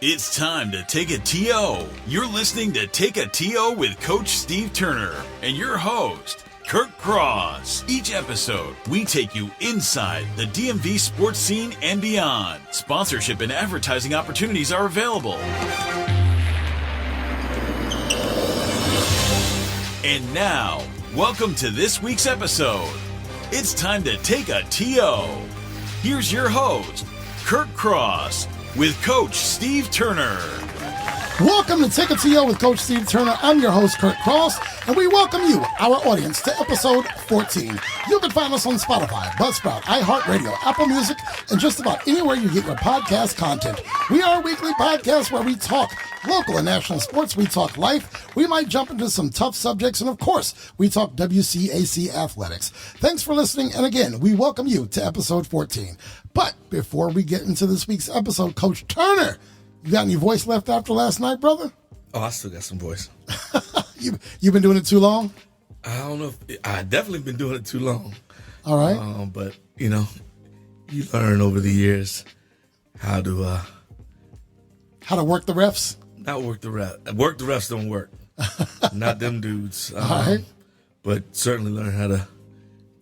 It's time to take a TO. You're listening to Take a TO with Coach Steve Turner and your host, Kurt Cross. Each episode, we take you inside the DMV sports scene and beyond. Sponsorship and advertising opportunities are available. And now, welcome to this week's episode. It's time to take a TO. Here's your host, Kurt Cross, with Coach Steve Turner. Welcome to Take a TO with Coach Steve Turner. I'm your host, Kurt Cross, and we welcome you, our audience, to episode 14. You can find us on Spotify, Buzzsprout, iHeartRadio, Apple Music, and just about anywhere you get your podcast content. We are a weekly podcast where we talk local and national sports. We talk life. We might jump into some tough subjects, and of course, we talk WCAC athletics. Thanks for listening, and again, we welcome you to episode 14. But before we get into this week's episode, Coach Turner, you got any voice left after last night, brother? Oh, I still got some voice. You've been doing it too long? I don't know. I definitely been doing it too long. All right. But, you learn over the years how to work the refs? Not work the refs. Work the refs don't work. Not them dudes. All right. But certainly learn how to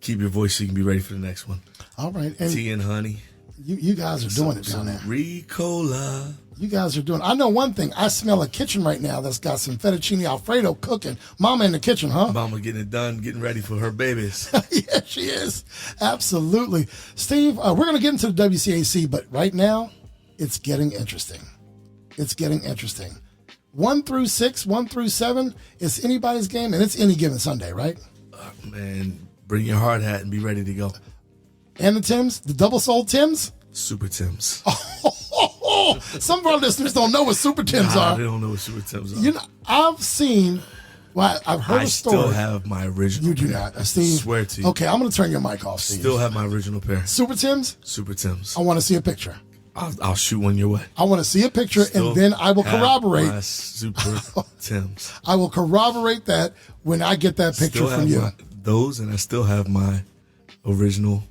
keep your voice so you can be ready for the next one. All right. And tea and honey. You guys are doing it down there. Ricola. You guys are doing it. I know one thing. I smell a kitchen right now that's got some fettuccine Alfredo cooking. Mama in the kitchen, huh? Mama getting it done, getting ready for her babies. Yeah, she is. Absolutely. Steve, we're going to get into the WCAC, but right now, it's getting interesting. It's getting interesting. 1 through 6, 1 through 7, it's anybody's game, and it's any given Sunday, right? Man, bring your hard hat and be ready to go. And the Tims? The double-sold Tims? Super Tims. Oh, some of our listeners don't know what Super Tims are. They don't know what Super Tims are. You know, I've heard a story. I still have my original You do pair. not. Steve. I swear to you. Okay, I'm going to turn your mic off, Steve. Still have my original pair. Super Tims? Super Tims. I want to see a picture. I'll shoot one your way. I want to see a picture, and then I will corroborate. My Super Tims. I will corroborate that when I get that picture from you. Those, and I still have my original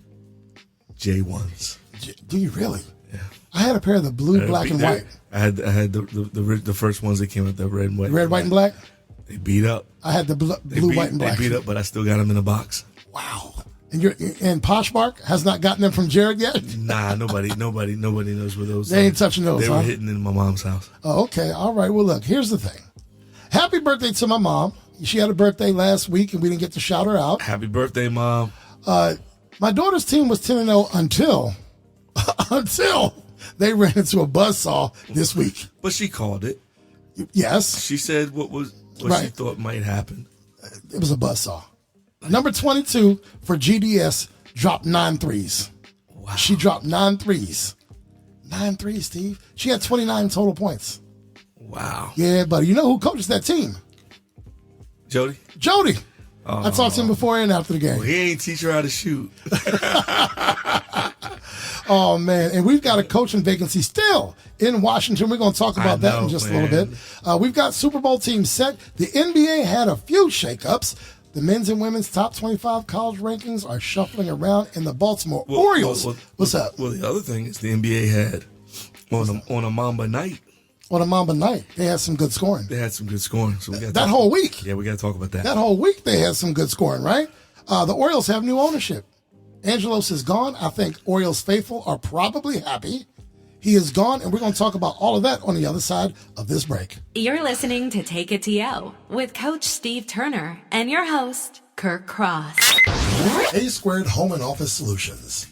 J1s. Do you really? Yeah. I had a pair of the blue, black, and white. I had the first ones that came out, the red and white. Red, white, and black? They beat up. I had the blue, white, and black. They beat up, but I still got them in a box. Wow. And Poshmark has not gotten them from Jared yet? Nah, nobody knows where those are. They ain't touching those, They were hitting in my mom's house. Oh, okay. All right. Well, look, here's the thing. Happy birthday to my mom. She had a birthday last week, and we didn't get to shout her out. Happy birthday, Mom. My daughter's team was 10-0 until they ran into a buzzsaw this week. But she called it. Yes. She said what she thought might happen. It was a buzzsaw. Number 22 for GDS dropped 9 threes. Wow. She dropped 9 threes. 9 threes, Steve. She had 29 total points. Wow. Yeah, buddy. You know who coaches that team? Jody. I talked to him before and after the game. Well, he ain't teach her how to shoot. Oh, man. And we've got a coaching vacancy still in Washington. We're going to talk about that in just a little bit. We've got Super Bowl teams set. The NBA had a few shakeups. The men's and women's top 25 college rankings are shuffling around in the Baltimore Orioles. What's up? Well, the other thing is the NBA had on a Mamba night. On a Mamba night, they had some good scoring. So that whole week. Yeah, we got to talk about that. That whole week they had some good scoring, right? The Orioles have new ownership. Angelos is gone. I think Orioles faithful are probably happy. He is gone, and we're going to talk about all of that on the other side of this break. You're listening to Take a TO with Coach Steve Turner and your host, Kurt Cross. A Squared Home and Office Solutions.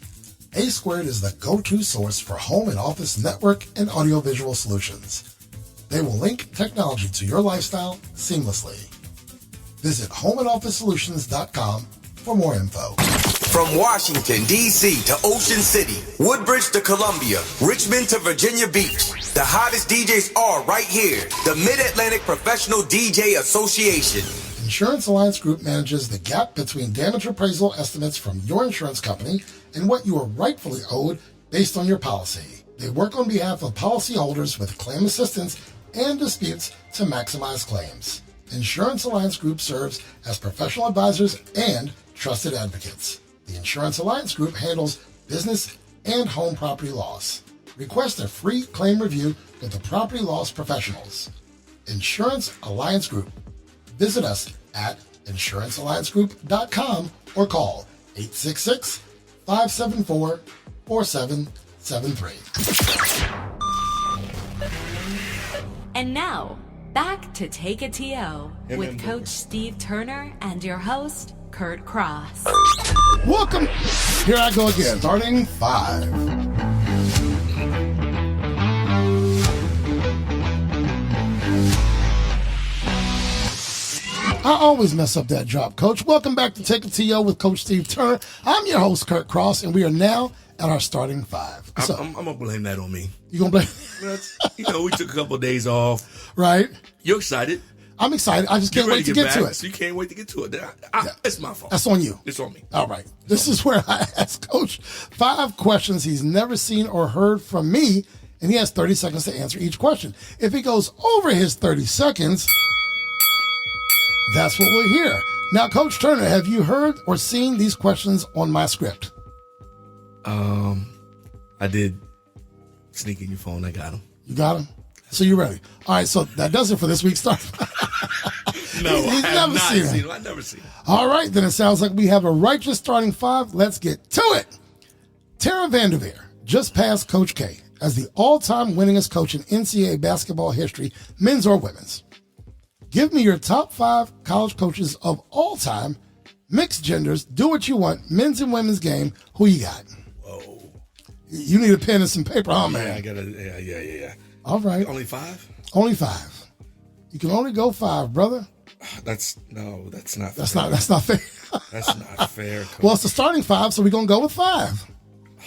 A Squared is the go-to source for home and office network and audiovisual solutions. They will link technology to your lifestyle seamlessly. Visit homeandofficesolutions.com for more info. From Washington, D.C. to Ocean City, Woodbridge to Columbia, Richmond to Virginia Beach, the hottest DJs are right here. The Mid-Atlantic Professional DJ Association. Insurance Alliance Group manages the gap between damage appraisal estimates from your insurance company and what you are rightfully owed based on your policy. They work on behalf of policyholders with claim assistance and disputes to maximize claims. Insurance Alliance Group serves as professional advisors and trusted advocates. The Insurance Alliance Group handles business and home property loss. Request a free claim review with the property loss professionals. Insurance Alliance Group. Visit us at insurancealliancegroup.com or call 866-574-4773. And now, back to Take a TO with Coach Steve Turner and your host, Kurt Cross. Welcome. Here I go again. Starting 5. I always mess up that drop, Coach. Welcome back to Take a TO with Coach Steve Turner. I'm your host, Kurt Cross, and we are now at our starting 5. I'm going to blame that on me. You going to blame? We took a couple of days off. Right. You're excited. I'm excited. I just can't wait to get to it. So you can't wait to get to it. It's my fault. That's on you. It's on me. All right. This is where I ask Coach 5 questions he's never seen or heard from me, and he has 30 seconds to answer each question. If he goes over his 30 seconds, that's what we'll hear. Now, Coach Turner, have you heard or seen these questions on my script? I did sneak in your phone. I got them. You got them? So you're ready. All right, so that does it for this week's start. No, He's I have never not seen seen them. I've never seen them. All right, then it sounds like we have a righteous starting 5. Let's get to it. Tara Vanderveer just passed Coach K as the all-time winningest coach in NCAA basketball history, men's or women's. Give me your top 5 college coaches of all time, mixed genders, do what you want, men's and women's game. Who you got? Whoa. You need a pen and some paper, huh, man? Yeah, I got to, yeah. All right. Only 5? Only 5. You can only go 5, brother. That's not fair. That's not fair. That's not fair. Well, it's the starting 5, so we're going to go with 5. Oh, man.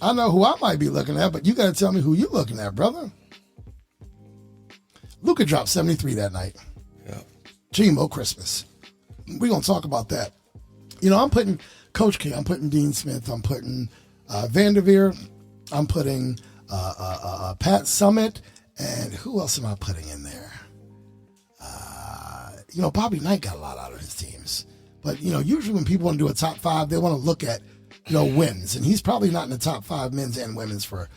I know who I might be looking at, but you got to tell me who you're looking at, brother. Luka dropped 73 that night. Yeah. Gmo Christmas. We're going to talk about that. I'm putting Coach K, I'm putting Dean Smith, I'm putting Vanderveer, I'm putting Pat Summitt, and who else am I putting in there? Bobby Knight got a lot out of his teams. But, usually when people want to do a top 5, they want to look at, wins. And he's probably not in the top 5 men's and women's for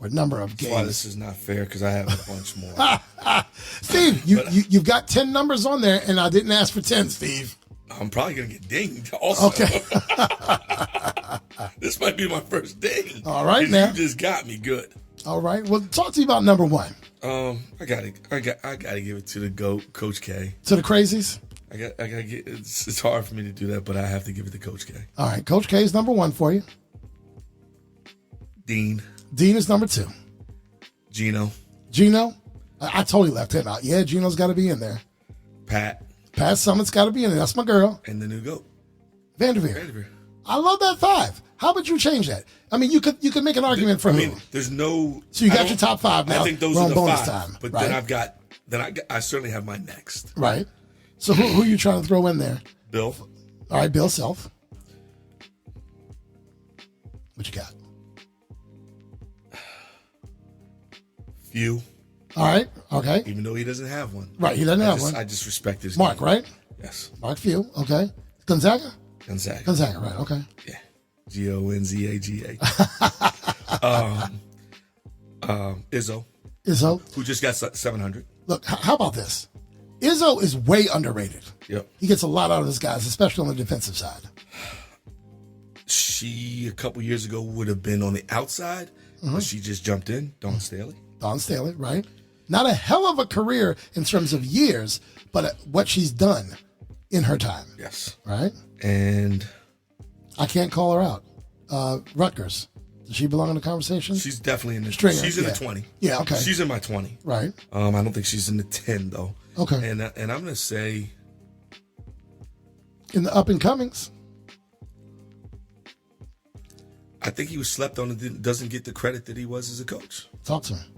a number of games. That's why this is not fair, because I have a bunch more. Steve, you've got 10 numbers on there, and I didn't ask for 10, Steve. I'm probably going to get dinged also. Okay. This might be my first ding. All right, now. You just got me good. All right. Well, talk to you about number 1. I gotta give it to the GOAT, Coach K. To the crazies? I gotta get. It's hard for me to do that, but I have to give it to Coach K. All right. Coach K is number 1 for you. Dean is number 2. Gino. I totally left him out. Yeah, Gino's got to be in there. Pat Summitt's got to be in there. That's my girl. And the new GOAT. Vanderveer. I love that 5. How would you change that? I mean, you could make an argument for who? There's no. So you got your top 5 now. I think those We're are on the bonus 5. time, But right? then I certainly have my next. Right. So who are you trying to throw in there? Bill. All right, Bill Self. What you got? Few. All right. Okay. Even though he doesn't have one. Right. He doesn't have one. I just respect his Mark, game. right? Yes. Mark Few. Okay. Gonzaga. Gonzaga. Right. Okay. Yeah. Gonzaga. Izzo. Who just got 700. Look, how about this? Izzo is way underrated. Yep. He gets a lot out of his guys, especially on the defensive side. She, a couple years ago, would have been on the outside, but she just jumped in. Dawn Staley, right? Not a hell of a career in terms of years, but what she's done in her time. Yes. Right? And I can't call her out. Rutgers. Does she belong in the conversation? She's definitely in the Stringer, She's in the 20. Yeah, okay. She's in my 20. Right. I don't think she's in the 10 though. Okay. And I'm gonna say in the up and comings. I think he was slept on and doesn't get the credit that he was as a coach. Talk to him.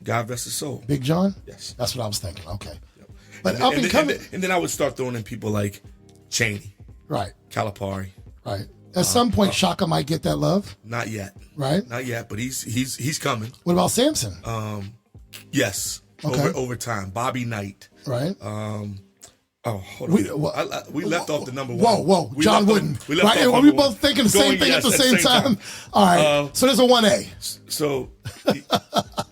God rest his soul. Big John? Yes. That's what I was thinking. Okay. Yep. But up and coming. And then I would start throwing in people like Chaney. Right. Calipari. Right. At some point, Shaka might get that love. Not yet. Right. Not yet, but he's coming. What about Sampson? Yes. Okay. Over time. Bobby Knight. Right. Oh, hold on. We left off the number one. Whoa. John Wooden. Right? Are we both thinking the same thing at the same time? All right. So there's a 1A. So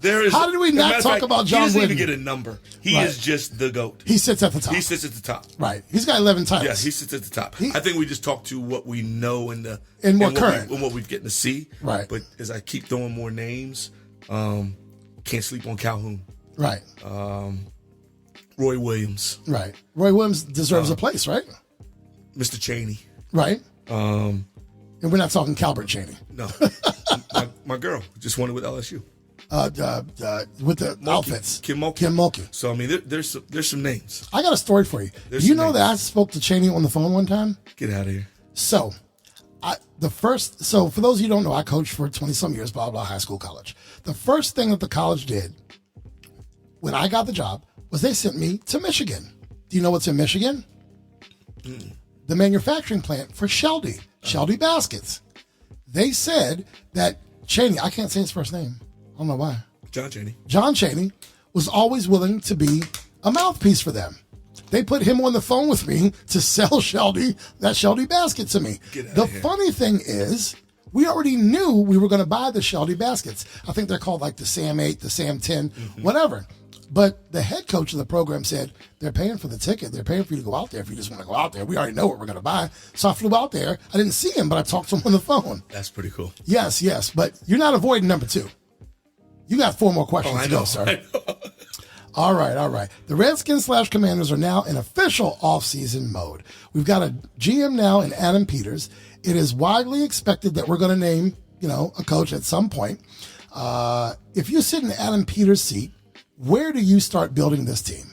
there is. How did we not talk about John Wooden? He doesn't even get a number. He is just the GOAT. He sits at the top. He sits at the top. Right. He's got 11 titles. Yes, he sits at the top. I think we just talk to what we know and current. What we're getting to see. Right. But as I keep throwing more names, can't sleep on Calhoun. Right. Roy Williams. Right. Roy Williams deserves a place, right? Mr. Cheney. Right. And we're not talking Calbert Cheney. No. my girl just won it with LSU. With the outfits. Kim Mulkey. Kim Mulkey. So, I mean, there's some names. I got a story for you. Do you know that I spoke to Cheney on the phone one time? Get out of here. So, for those of you who don't know, I coached for 20-some years, blah, blah, high school, college. The first thing that the college did when I got the job was they sent me to Michigan. Do you know what's in Michigan? The manufacturing plant for Sheldy Baskets. They said that Cheney, I can't say his first name. I don't know why. John Cheney was always willing to be a mouthpiece for them. They put him on the phone with me to sell that Sheldy basket to me. The funny thing is, we already knew we were going to buy the Sheldy baskets. I think they're called like the Sam 8, the Sam 10, whatever. But the head coach of the program said, they're paying for the ticket. They're paying for you to go out there if you just want to go out there. We already know what we're going to buy. So I flew out there. I didn't see him, but I talked to him on the phone. That's pretty cool. Yes. But you're not avoiding number 2. You got 4 more questions to go, sir. All right. The Redskins/Commanders are now in official off-season mode. We've got a GM now in Adam Peters. It is widely expected that we're going to name, a coach at some point. If you sit in Adam Peters' seat, where do you start building this team?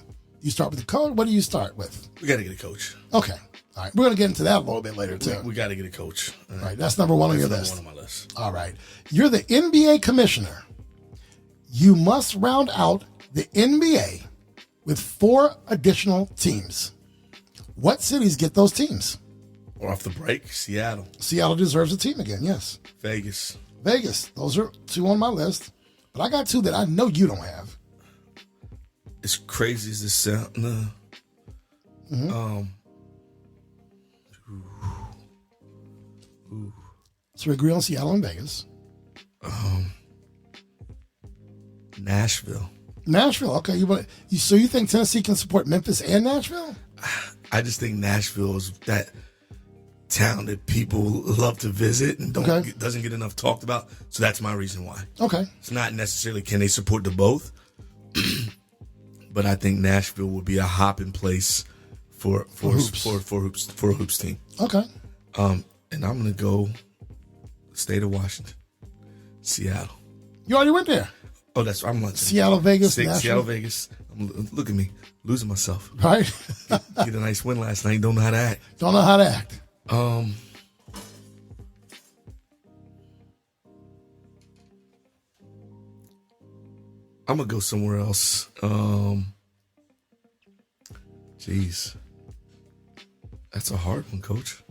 You start with the coach? What do you start with? We got to get a coach. Okay. All right. We're going to get into that a little bit later, too. We got to get a coach. All right. That's number 1 on your list. Number 1 on my list. All right. You're the NBA commissioner. You must round out the NBA with 4 additional teams. What cities get those teams? Or off the break, Seattle. Seattle deserves a team again, yes. Vegas. Those are 2 on my list. But I got 2 that I know you don't have. As crazy as this sounds, So we agree on Seattle and Vegas. Nashville. Okay. So you think Tennessee can support Memphis and Nashville? I just think Nashville is that town that people love to visit and doesn't get enough talked about. So that's my reason why. Okay. It's not necessarily can they support the both, but I think Nashville would be a hopping place for a hoops team. Okay. And I'm gonna go state of Washington, Seattle. You already went there. Oh, that's I'm like Seattle, Vegas, Seattle, Vegas. Look at me, losing myself. Right. Get a nice win last night. Don't know how to act. I'm gonna go somewhere else. Jeez, that's a hard one, Coach.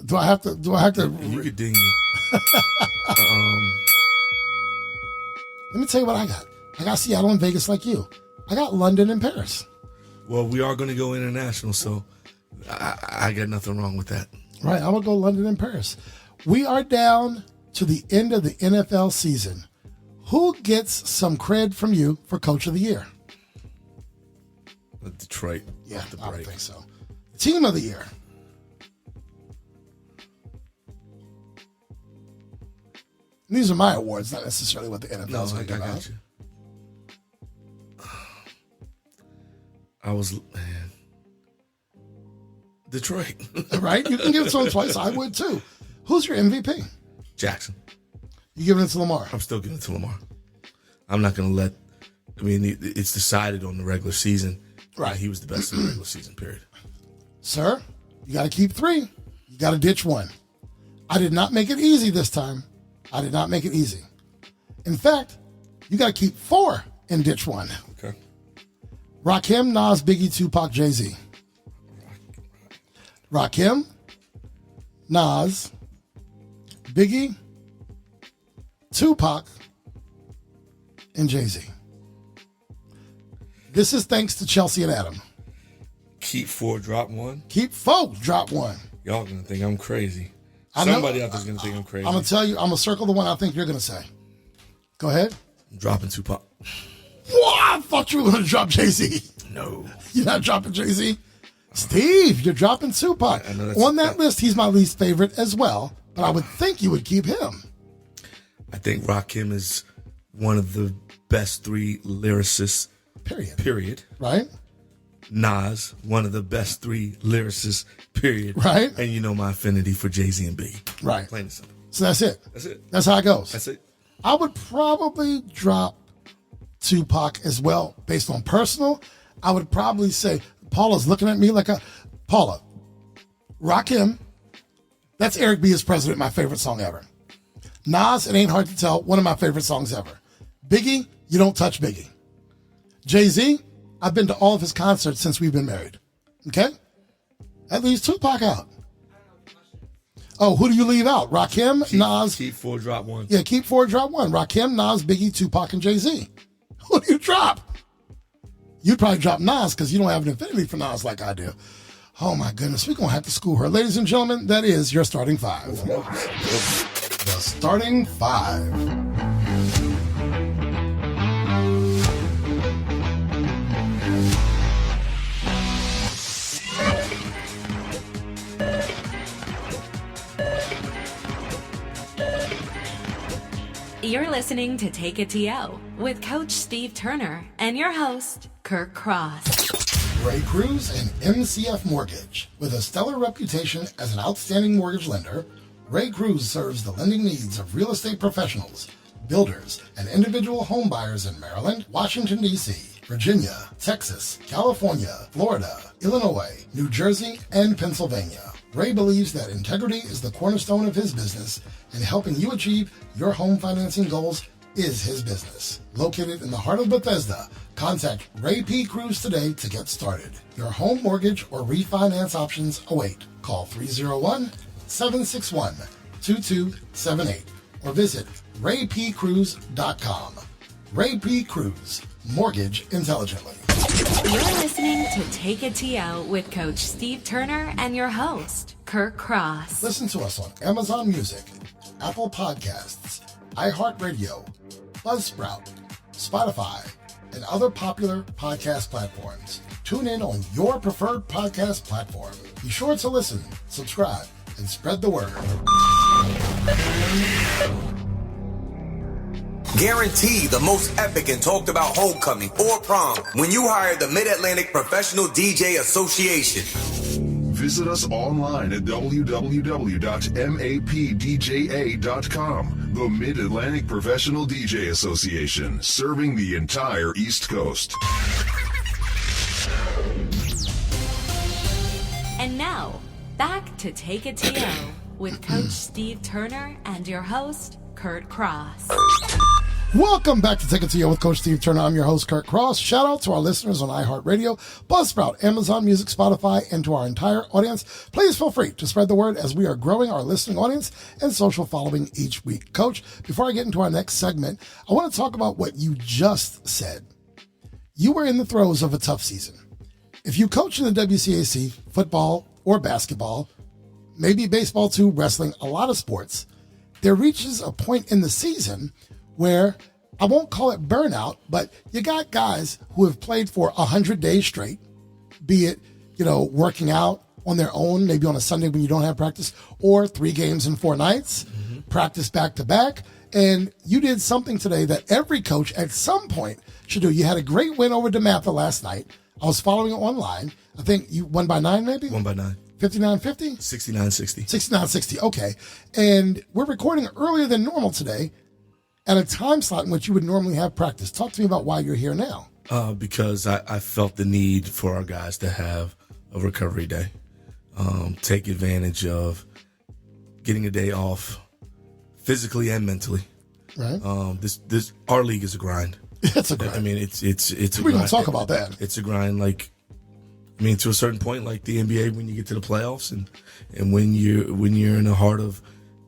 Do I have to? You could ding me. Let me tell you what I got. I got Seattle and Vegas like you. I got London and Paris. Well, we are going to go international, so I got nothing wrong with that. Right, I'm going to go London and Paris. We are down to the end of the NFL season. Who gets some cred from you for Coach of the Year? Detroit. Yeah, I don't think so. Team of the Year. These are my awards, not necessarily what the NFL's going to give out. I got you. Detroit. Right? You can give it to him twice. I would too. Who's your MVP? Jackson. You giving it to Lamar? I'm still giving it to Lamar. I'm not going to let. I mean, it's decided on the regular season. Right. He was the best in the regular season, period. Sir, you got to keep 3. You got to ditch 1. I did not make it easy this time. I did not make it easy. In fact, you got to keep 4 and ditch 1. Okay. Rakim, Nas, Biggie, Tupac, Jay-Z. Rakim, Nas, Biggie, Tupac, and Jay-Z. This is thanks to Chelsea and Adam. Keep 4, drop 1. Keep 4, drop 1. Y'all going to think I'm crazy. Somebody out there's going to think I'm crazy. I'm going to tell you, I'm going to circle the one I think you're going to say. Go ahead. I'm dropping Tupac. What? I thought you were going to drop Jay-Z. No. You're not dropping Jay-Z? Steve, you're dropping Tupac. On that list, he's my least favorite as well, but I would think you would keep him. I think Rakim is one of the best 3 lyricists. Period. Right? Nas, one of the best 3 lyricists. Period. Right? And you know my affinity for Jay-Z and Biggie. Right. Plain and simple. So that's it. That's it. That's how it goes. That's it. I would probably drop Tupac as well, based on personal. I would probably say, Paula's looking at me like Paula, Rakim, that's Eric B. as President, my favorite song ever. Nas, It Ain't Hard to Tell, one of my favorite songs ever. Biggie, You Don't Touch Biggie. Jay-Z, I've been to all of his concerts since we've been married. Okay? That leaves Tupac out. Oh, who do you leave out? Rakim, Nas. Keep 4, drop 1. Yeah, keep 4, drop 1. Rakim, Nas, Biggie, Tupac, and Jay-Z. Who do you drop? You'd probably drop Nas because you don't have an affinity for Nas like I do. Oh, my goodness. We're going to have to school her. Ladies and gentlemen, that is your starting 5. The starting 5. You're listening to Take a TO with Coach Steve Turner and your host, Kirk Cross. Ray Cruz and MCF Mortgage. With a stellar reputation as an outstanding mortgage lender, Ray Cruz serves the lending needs of real estate professionals, builders, and individual home buyers in Maryland, Washington, D.C., Virginia, Texas, California, Florida, Illinois, New Jersey, and Pennsylvania. Ray believes that integrity is the cornerstone of his business, and helping you achieve your home financing goals is his business. Located in the heart of Bethesda, contact Ray P. Cruz today to get started. Your home mortgage or refinance options await. Call 301-761-2278 or visit raypcruz.com. Ray P. Cruz, Mortgage Intelligently. You're listening to Take a TO with Coach Steve Turner and your host, Kirk Cross. Listen to us on Amazon Music, Apple Podcasts, iHeartRadio, Buzzsprout, Spotify, and other popular podcast platforms. Tune in on your preferred podcast platform. Be sure to listen, subscribe, and spread the word. Guarantee the most epic and talked about homecoming or prom when you hire the Mid-Atlantic Professional DJ Association. Visit us online at www.mapdja.com. The Mid-Atlantic Professional DJ Association, serving the entire East Coast. And now, back to Take a TO with Coach Steve Turner and your host, Kurt Cross. Welcome back to Take It To You with Coach Steve Turner. I'm your host, Kurt Cross. Shout out to our listeners on iHeartRadio, Buzzsprout, Amazon Music, Spotify, and to our entire audience. Please feel free to spread the word as we are growing our listening audience and social following each week. Coach, before I get into our next segment, I want to talk about what you just said. You were in the throes of a tough season. If you coach in the WCAC, football or basketball, maybe baseball too, wrestling, a lot of sports, there reaches a point in the season where I won't call it burnout, but you got guys who have played for 100 days straight, be it, working out on their own, maybe on a Sunday when you don't have practice, or 3 games in 4 nights, practice back to back. And you did something today that every coach at some point should do. You had a great win over DeMatha last night. I was following it online. I think you won by 9, maybe? Won by 9. 59-50? 69-60. 69-60, okay. And we're recording earlier than normal today at a time slot in which you would normally have practice. Talk to me about why you're here now. Because I felt the need for our guys to have a recovery day. Take advantage of getting a day off physically and mentally. Right. This our league is a grind. It's a grind. I mean, it's a grind. We're going to talk about that. It's a grind, to a certain point, like the NBA, when you get to the playoffs and when you're in the heart of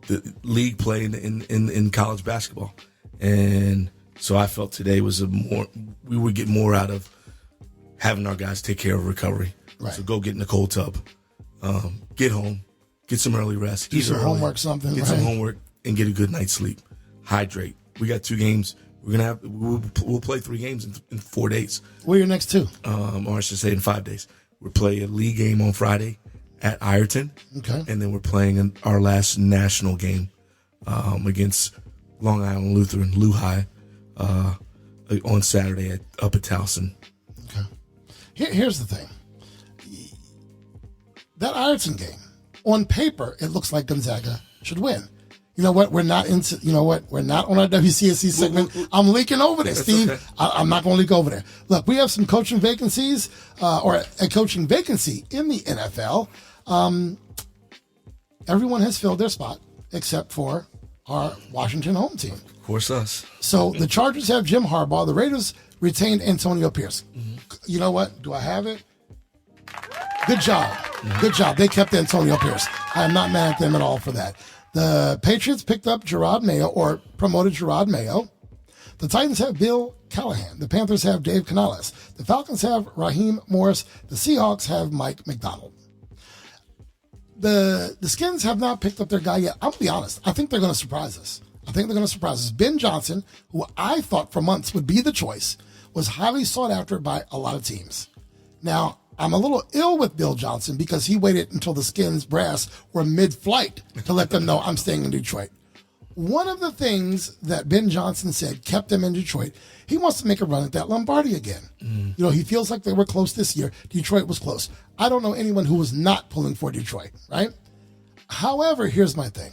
the league play in college basketball. And so I felt today was we would get more out of having our guys take care of recovery. Right. So go get in the cold tub, get home, get some early rest, do some homework, something, get some homework, and get a good night's sleep. Hydrate. We got 2 games. We'll play 3 games in 4 days. What are your next 2? Or I should say in 5 days. We'll play a league game on Friday at Ireton. Okay. And then we're playing our last national game against Long Island Lutheran, Lehigh, on Saturday up at Towson. Okay. Here's the thing. That Ireton game, on paper, it looks like Gonzaga should win. You know what? We're not We're not on our WCAC segment. I'm leaking over there, Steve. Okay. I'm not going to leak over there. Look, we have some coaching vacancies, or a coaching vacancy in the NFL. Everyone has filled their spot except for our Washington home team. Of course, us. So the Chargers have Jim Harbaugh. The Raiders retained Antonio Pierce. Mm-hmm. You know what? Do I have it? Good job. Mm-hmm. Good job. They kept Antonio Pierce. I am not mad at them at all for that. The Patriots picked up Gerard Mayo, or promoted Gerard Mayo. The Titans have Bill Callahan. The Panthers have Dave Canales. The Falcons have Raheem Morris. The Seahawks have Mike McDonald. The Skins have not picked up their guy yet. I'll be honest. I think they're going to surprise us. Ben Johnson, who I thought for months would be the choice, was highly sought after by a lot of teams. Now, I'm a little ill with Bill Johnson because he waited until the Skins brass were mid-flight to let them know I'm staying in Detroit. One of the things that Ben Johnson said kept him in Detroit, he wants to make a run at that Lombardi again. Mm. You know, he feels like they were close this year. Detroit was close. I don't know anyone who was not pulling for Detroit, right? However, here's my thing.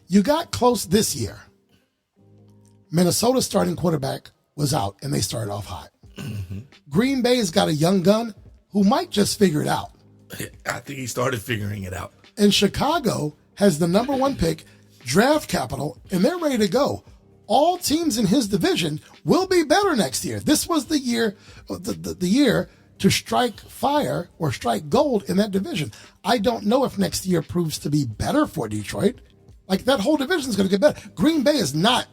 You got close this year. Minnesota's starting quarterback was out, and they started off hot. Mm-hmm. Green Bay's got a young gun who might just figure it out. I think he started figuring it out. And Chicago has the number 1 pick, draft capital, and they're ready to go. All teams in his division will be better next year. This was the year, the year to strike fire or strike gold in that division. I don't know if next year proves to be better for Detroit. Like, that whole division is going to get better. Green Bay is not.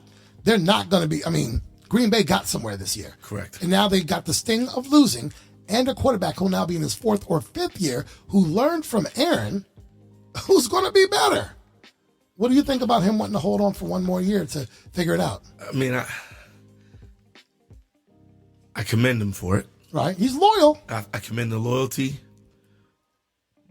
They're not going to be. I mean, Green Bay got somewhere this year. Correct. And now they got the sting of losing, and a quarterback who'll now be in his 4th or 5th year, who learned from Aaron, who's going to be better. What do you think about him wanting to hold on for one more year to figure it out? I mean, I commend him for it. Right. He's loyal. I commend the loyalty.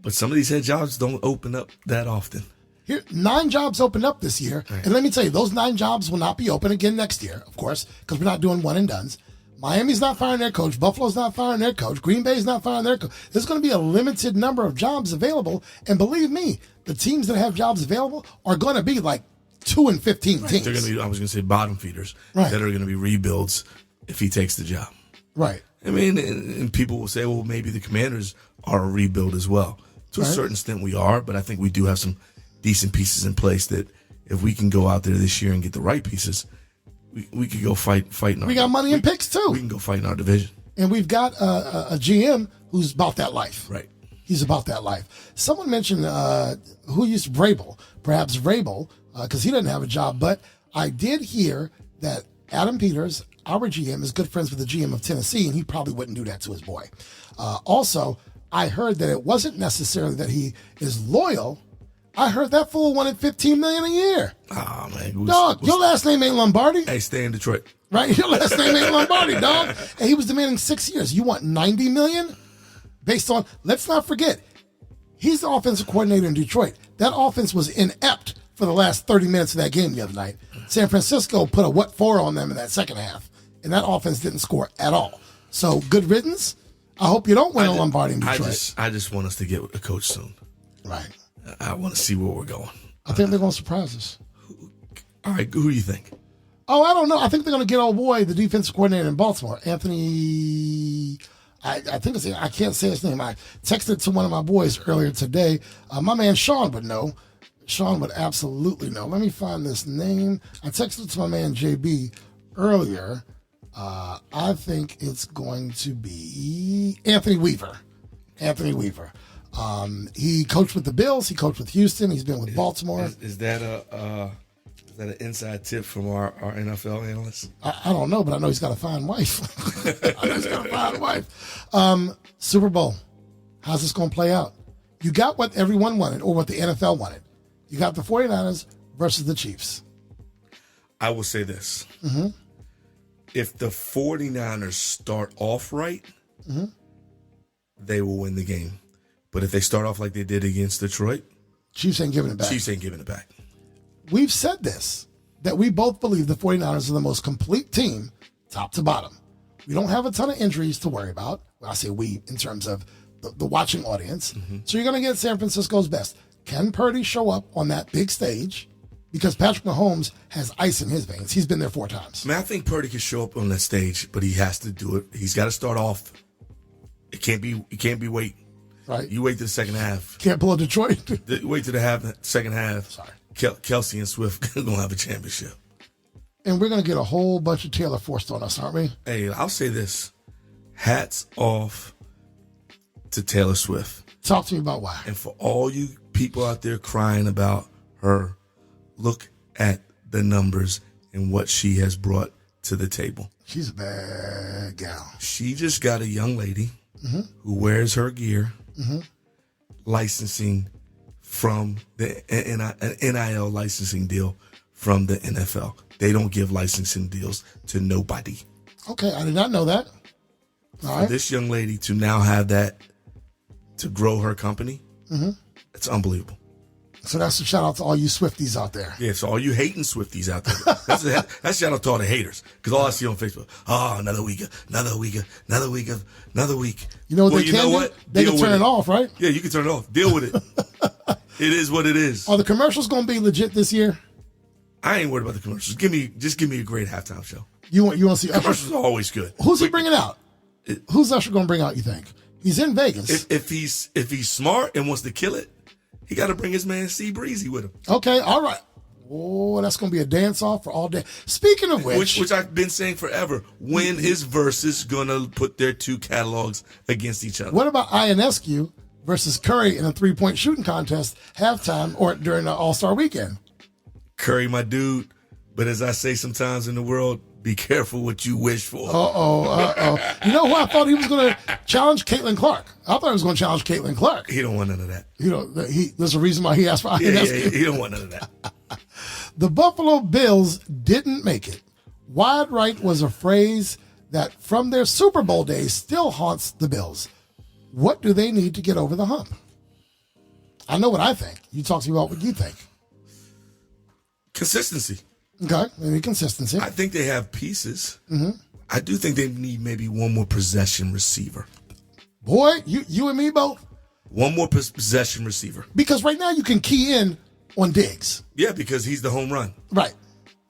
But some of these head jobs don't open up that often. Here, 9 jobs opened up this year. Right. And let me tell you, those 9 jobs will not be open again next year, of course, because we're not doing one and dones. Miami's not firing their coach. Buffalo's not firing their coach. Green Bay's not firing their coach. There's going to be a limited number of jobs available. And believe me, the teams that have jobs available are going to be like 2 and 15 teams. They're going to be, I was going to say, bottom feeders that are going to be rebuilds if he takes the job. Right. I mean, and people will say, well, maybe the Commanders are a rebuild as well. To a certain extent, we are, but I think we do have some decent pieces in place that if we can go out there this year and get the right pieces, we could go fight in our. We got money and picks too. We can go fight in our division. And we've got a GM who's about that life. Right. He's about that life. Someone mentioned who used Vrabel, perhaps Vrabel, because he doesn't have a job. But I did hear that Adam Peters, our GM, is good friends with the GM of Tennessee, and he probably wouldn't do that to his boy. Also, I heard that it wasn't necessarily that he is loyal. I heard that fool wanted $15 million a year. Oh, man. Dog, your last name ain't Lombardi. Hey, stay in Detroit. Right? Your last name ain't Lombardi, dog. And he was demanding 6 years. You want $90 million? Based on, let's not forget, he's the offensive coordinator in Detroit. That offense was inept for the last 30 minutes of that game the other night. San Francisco put a what for on them in that second half. And that offense didn't score at all. So, good riddance. I hope you don't win a Lombardi in Detroit. I just want us to get a coach soon. Right. I want to see where we're going. I think they're going to surprise us. All right, who do you think? Oh, I don't know. I think they're going to get old boy, the defensive coordinator in Baltimore, Anthony. I think it's. I can't say his name. I texted to one of my boys earlier today. My man Sean would know. Sean would absolutely know. Let me find this name. I texted to my man JB earlier. I think it's going to be Anthony Weaver. Anthony Weaver. He coached with the Bills. He coached with Houston. He's been with Baltimore. Is that Is that an inside tip from our NFL analyst? I don't know, but I know he's got a fine wife. Super Bowl. How's this going to play out? You got what everyone wanted, or what the NFL wanted. You got the 49ers versus the Chiefs. I will say this. Mm-hmm. If the 49ers start off right, mm-hmm. they will win the game. But if they start off like they did against Detroit, Chiefs ain't giving it back. Chiefs ain't giving it back. We've said this, that we both believe the 49ers are the most complete team, top to bottom. We don't have a ton of injuries to worry about. Well, I say we in terms of the watching audience. Mm-hmm. So you're going to get San Francisco's best. Can Purdy show up on that big stage? Because Patrick Mahomes has ice in his veins. He's been there 4 times. I think Purdy can show up on that stage, but he has to do it. He's got to start off. It can't be wait. Right. You wait to the second half. Can't pull a Detroit. Wait to the second half. Sorry. Kelsey and Swift going to have a championship. And we're going to get a whole bunch of Taylor forced on us, aren't we? Hey, I'll say this. Hats off to Taylor Swift. Talk to me about why. And for all you people out there crying about her, look at the numbers and what she has brought to the table. She's a bad gal. She just got a young lady mm-hmm. who wears her gear, mm-hmm. licensing from the NIL licensing deal from the NFL. They don't give licensing deals to nobody. Okay, I did not know that. For this young lady to now have that to grow her company, mm-hmm. it's unbelievable. So that's a shout out to all you Swifties out there. Yeah, so all you hating Swifties out there. That's a shout out to all the haters. Because all I see on Facebook, another week. You know what they can do? They can turn it off, right? Yeah, you can turn it off. Deal with it. It is what it is. Are the commercials going to be legit this year? I ain't worried about the commercials. Just give me a great halftime show. You want to see Usher? Commercials are always good. Who's he bringing out? Who's Usher going to bring out, you think? He's in Vegas. If he's smart and wants to kill it, he got to bring his man C Breezy with him. Okay, all right. Oh, that's going to be a dance-off for all day. Speaking of which I've been saying forever, when is Versus going to put their 2 catalogs against each other? What about Ionescu versus Curry in a 3-point shooting contest halftime or during the All-Star weekend? Curry, my dude. But as I say sometimes in the world, be careful what you wish for. You know who I thought he was going to challenge? Caitlin Clark. I thought he was going to challenge Caitlin Clark. He don't want none of that. There's a reason why he asked for Ionescu. Yeah, he don't want none of that. The Buffalo Bills didn't make it. Wide right was a phrase that from their Super Bowl days still haunts the Bills. What do they need to get over the hump? I know what I think. You talk to me about what you think. Consistency. Okay, maybe consistency. I think they have pieces. Mm-hmm. I do think they need maybe one more possession receiver. Boy, you and me both. One more possession receiver. Because right now you can key in on Diggs. Yeah, because he's the home run. Right.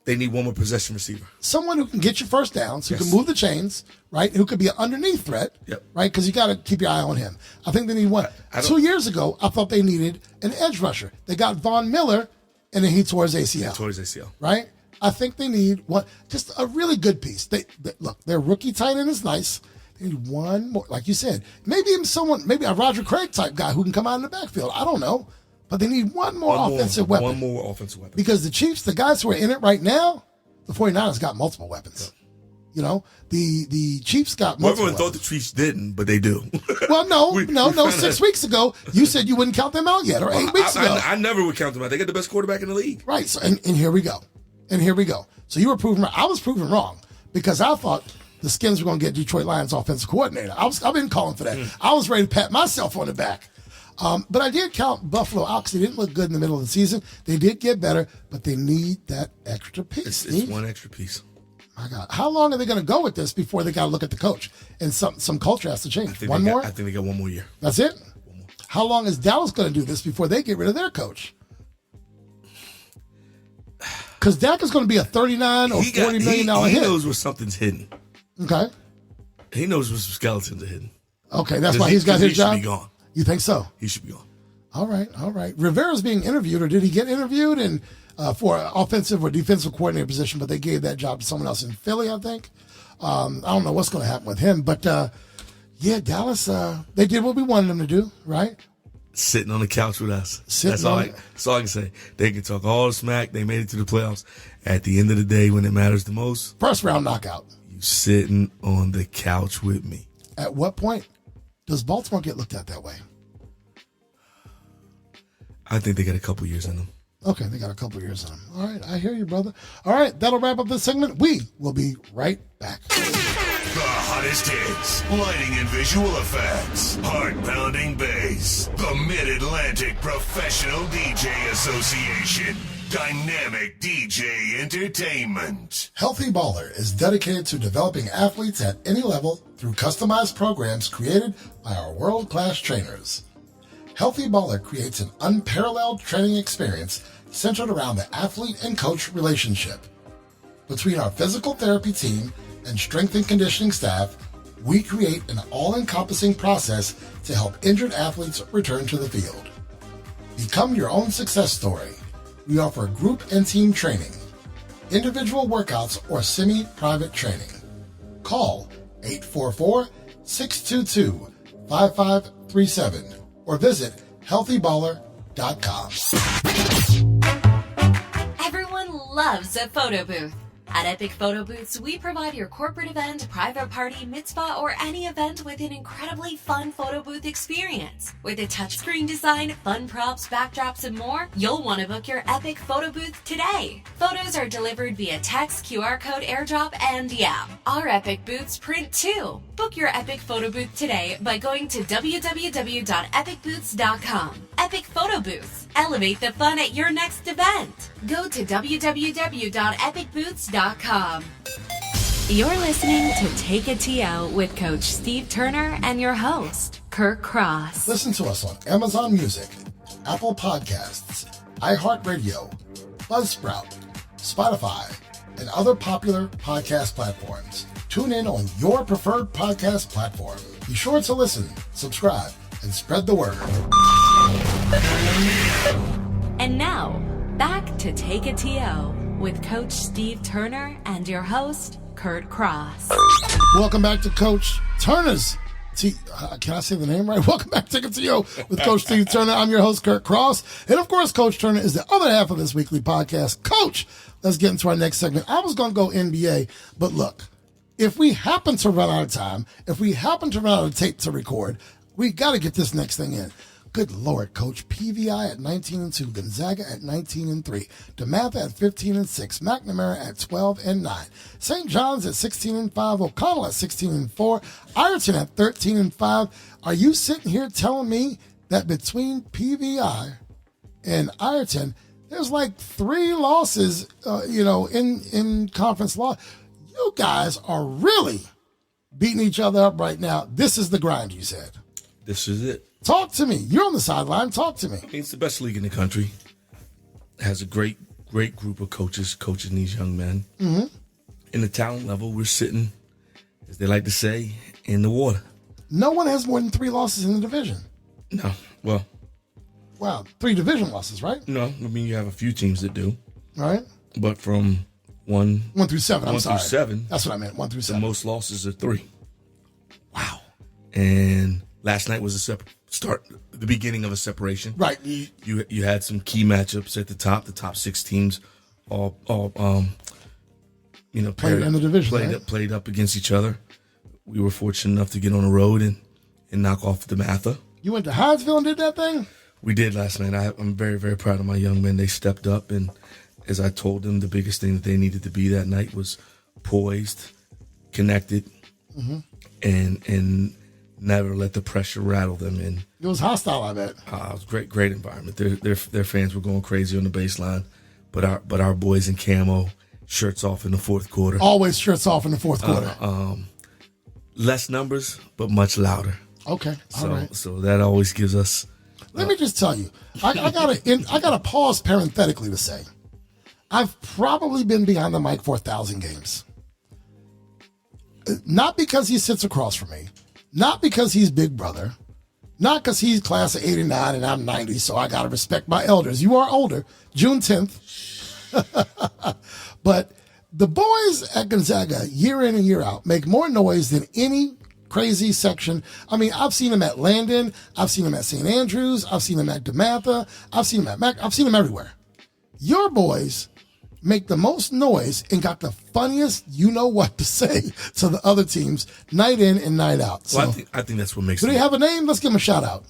They need one more possession receiver. Someone who can get you first downs, who can move the chains, right? Who could be an underneath threat, right? Because you got to keep your eye on him. I think they need one. 2 years ago, I thought they needed an edge rusher. They got Von Miller, and then he tore his ACL. Right? I think they need one, just a really good piece. Look, their rookie tight end is nice. They need one more, like you said. Maybe a Roger Craig type guy who can come out in the backfield. I don't know. But they need one more offensive weapon. One more offensive weapon. Because the Chiefs, the guys who are in it right now, the 49ers got multiple weapons. Yeah. You know, the Chiefs got multiple weapons. Everyone thought the Chiefs didn't, but they do. Well, no. 6 weeks ago, you said you wouldn't count them out yet, or 8 weeks ago. I never would count them out. They got the best quarterback in the league. Right. So, and here we go. So you were proven right. I was proven wrong because I thought the Skins were going to get Detroit Lions offensive coordinator. I've been calling for that. I was ready to pat myself on the back. But I did count Buffalo out because they didn't look good in the middle of the season. They did get better, but they need that extra piece. It's one extra piece. My God. How long are they going to go with this before they got to look at the coach? And some culture has to change. One more? I think they got one more year. That's it? One more. How long is Dallas going to do this before they get rid of their coach? Because Dak is going to be a $39 or $40 million hit. He knows where something's hidden. Okay. He knows where some skeletons are hidden. Okay, that's why he's got his job? He should be gone. You think so? He should be gone. All right. Rivera's being interviewed, or did he get interviewed for an offensive or defensive coordinator position, but they gave that job to someone else in Philly, I think. I don't know what's going to happen with him, but Dallas, they did what we wanted them to do, right? Sitting on the couch with us. That's all I can say. They can talk all the smack. They made it to the playoffs. At the end of the day, when it matters the most, first round knockout. You sitting on the couch with me. At what point does Baltimore get looked at that way? I think they got a couple years in them. Okay, they got a couple years in them. All right, I hear you, brother. All right, that'll wrap up this segment. We will be right back. The hottest hits, lighting and visual effects, heart-pounding bass. The Mid-Atlantic Professional DJ Association. Dynamic DJ Entertainment. Healthy Baller is dedicated to developing athletes at any level through customized programs created by our world-class trainers. Healthy Baller creates an unparalleled training experience centered around the athlete and coach relationship. Between our physical therapy team and strength and conditioning staff, we create an all-encompassing process to help injured athletes return to the field. Become your own success story. We offer group and team training, individual workouts, or semi-private training. Call 844-622-5537 or visit healthyballer.com. Everyone loves a photo booth. At Epic Photo Booths, we provide your corporate event, private party, mitzvah, or any event with an incredibly fun photo booth experience. With a touchscreen design, fun props, backdrops, and more, you'll want to book your Epic Photo Booth today. Photos are delivered via text, QR code, airdrop, and yeah, our Epic Booths print too. Book your Epic Photo Booth today by going to www.epicbooths.com. Epic Photo Booths. Elevate the fun at your next event. Go to www.epicbooths.com. You're listening to Take a TO with Coach Steve Turner and your host, Kirk Cross. Listen to us on Amazon Music, Apple Podcasts, iHeartRadio, Buzzsprout, Spotify, and other popular podcast platforms. Tune in on your preferred podcast platform. Be sure to listen, subscribe, and spread the word. And now, back to Take a TO with Coach Steve Turner and your host, Kurt Cross. Welcome back to Coach Turner's can I say the name right? Welcome back to Take a TO with Coach Steve Turner. I'm your host, Kurt Cross. And of course, Coach Turner is the other half of this weekly podcast. Coach, let's get into our next segment. I was going to go NBA, but look, if we happen to run out of time, if we happen to run out of tape to record, we got to get this next thing in. Good Lord, Coach. PVI at 19-2, Gonzaga at 19-3, DeMatha at 15-6, McNamara at 12-9, St. John's at 16-5, O'Connell at 16-4, Ireton at 13-5. Are you sitting here telling me that between PVI and Ireton, there's like 3 losses, in conference law? You guys are really beating each other up right now. This is the grind, you said. This is it. Talk to me. You're on the sideline. Talk to me. I mean, it's the best league in the country. It has a great group of coaches coaching these young men. Mm-hmm. In the talent level, we're sitting, as they like to say, in the water. No one has more than 3 losses in the division. No. Well. Wow. 3 division losses, right? No. I mean, you have a few teams that do. Right. But from 1 through 7. I'm sorry. 1 through 7. That's what I meant. 1 through 7. The most losses are 3. Wow. And last night was the beginning of a separation. Right. You had some key matchups at the top 6 teams all played in the division. Played up against each other. We were fortunate enough to get on the road and knock off DeMatha. You went to Hyattsville and did that thing? We did last night. I'm very, very proud of my young men. They stepped up, and as I told them, the biggest thing that they needed to be that night was poised, connected, and never let the pressure rattle them. And it was hostile, I bet. It was great environment. Their fans were going crazy on the baseline, but our boys in camo, shirts off in the fourth quarter. Always shirts off in the fourth quarter. Less numbers, but much louder. Okay, all right. So that always gives us. Let me just tell you, I gotta pause parenthetically to say, I've probably been behind the mic for 1,000 games. Not because he sits across from me. Not because he's big brother, not because he's class of 89 and I'm 90, so I got to respect my elders. You are older, June 10th. But the boys at Gonzaga, year in and year out, make more noise than any crazy section. I mean, I've seen them at Landon. I've seen them at St. Andrews. I've seen them at DeMatha. I've seen them at Mac. I've seen them everywhere. Your boys make the most noise and got the funniest you-know-what to say to the other teams night in and night out. So, well, I think that's what makes it. Do they have a name? Let's give them a shout-out.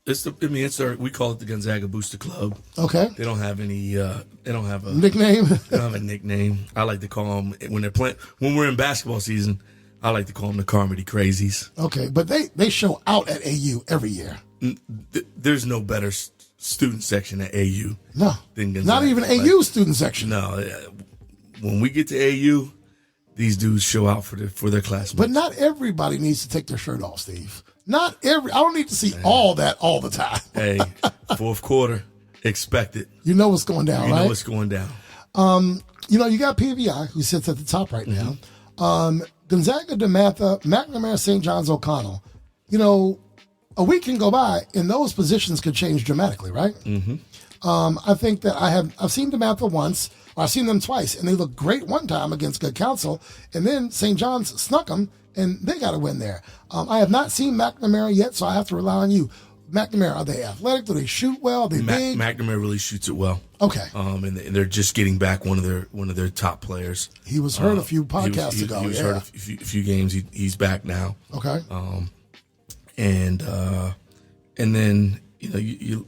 We call it the Gonzaga Booster Club. Okay. They don't have any. They don't have a nickname. They don't have a nickname. I like to call them when they're playing. When we're in basketball season, I like to call them the Carmody Crazies. Okay, but they show out at AU every year. There's no better student section at AU. No, than Gonzaga. Not even AU student section. No, when we get to AU, these dudes show out for their classmates. But not everybody needs to take their shirt off, Steve. I don't need to see all that all the time. Hey, fourth quarter, expect it. You know what's going down, right? You know what's going down. You got PVI, who sits at the top right now. Gonzaga, DeMatha, McNamara, St. John's, O'Connell. A week can go by, and those positions could change dramatically, right? Mm-hmm. I think that I've seen DeMatha once, or I've seen them twice, and they look great one time against good counsel, and then St. John's snuck them, and they got to win there. I have not seen McNamara yet, so I have to rely on you. McNamara, are they athletic? Do they shoot well? Are they big? McNamara really shoots it well. Okay. And they're just getting back one of their top players. He was hurt a few podcasts ago. He was hurt a few games. He's back now. Okay. And then you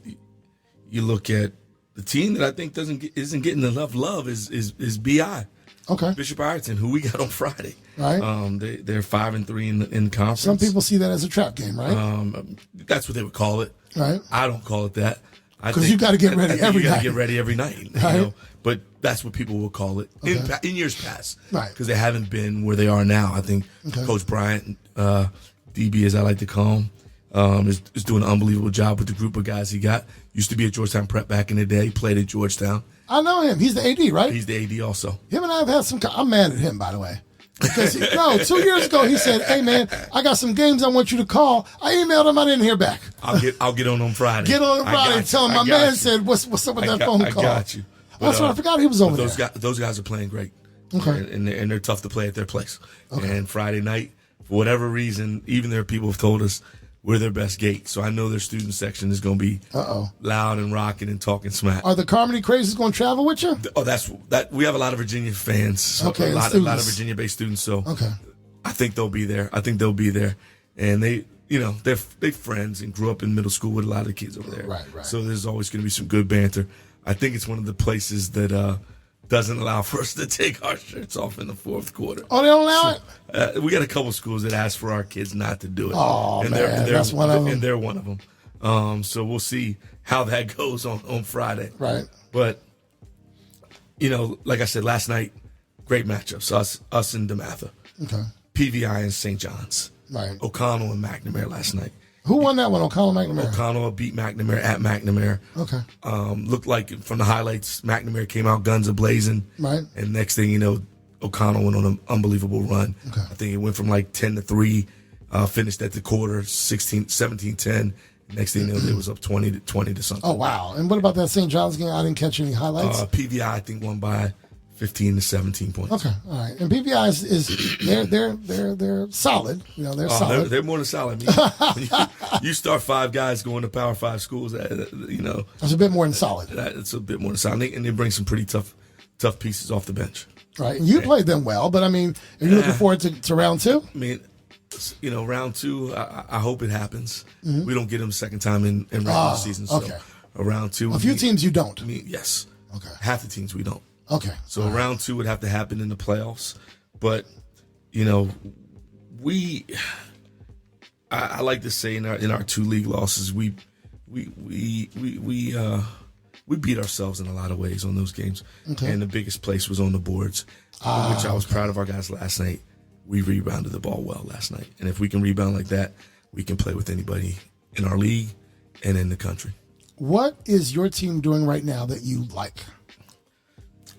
look at the team that I think isn't getting enough love is BI. Okay. Bishop Ireton, who we got on Friday. Right. They're 5-3 in the conference. Some people see that as a trap game, right? That's what they would call it. Right. I don't call it that. Because you got to get ready every night. You got to get ready every night. Right. But that's what people will call it in years past. Right. Because they haven't been where they are now. I think Coach Bryant, DB as I like to call him, is doing an unbelievable job with the group of guys he got. Used to be at Georgetown Prep back in the day. Played at Georgetown. I know him. He's the AD, right? He's the AD also. Him and I have had some. I'm mad at him, by the way. Because 2 years ago he said, "Hey man, I got some games I want you to call." I emailed him. I didn't hear back. I'll get on Friday. Get on Friday. Tell him my man said, "What's up with that phone call?" I got you. But, I forgot he was over there. Those guys are playing great. Okay. And they're tough to play at their place. Okay. And Friday night, for whatever reason, even their people have told us we're their best gate. So I know their student section is going to be loud and rocking and talking smack. Are the Carmody Crazies going to travel with you? Oh, that. We have a lot of Virginia fans. Okay, a lot of Virginia-based students. So I think they'll be there. And they're friends and grew up in middle school with a lot of the kids over there. Right. So there's always going to be some good banter. I think it's one of the places that doesn't allow for us to take our shirts off in the fourth quarter. Oh, they don't allow it? We got a couple schools that ask for our kids not to do it. Oh, and man, that's one of them. And they're one of them. So we'll see how that goes on Friday. Right. But, like I said, last night, great matchups. Us and DeMatha. Okay. PVI and St. John's. Right. O'Connell and McNamara last night. Who won that one? O'Connell, McNamara? O'Connell beat McNamara at McNamara. Okay. Looked like from the highlights, McNamara came out guns a-blazing. Right. And next thing you know, O'Connell went on an unbelievable run. Okay. I think it went from 10-3, finished at the quarter 17-10. Next thing you know, it was up 20 to something. Oh, wow. And what about that St. John's game? I didn't catch any highlights. PVI, I think, won by 15 to 17 points. Okay, all right. And PVI is they're solid. They're solid. They're more than solid. You start 5 guys going to Power 5 schools. That's a bit more than solid. It's a bit more than solid, and they bring some pretty tough pieces off the bench. Right, and you played them well. But are you looking forward to round 2? Round 2. I hope it happens. Mm-hmm. We don't get them second time in regular season. So okay. Round 2. A few teams you don't. Yes. Okay. Half the teams we don't. Okay. So round 2 would have to happen in the playoffs. But, I like to say in our 2 league losses, we beat ourselves in a lot of ways on those games. Okay. And the biggest place was on the boards, which I was proud of our guys last night. We rebounded the ball well last night. And if we can rebound like that, we can play with anybody in our league and in the country. What is your team doing right now that you like?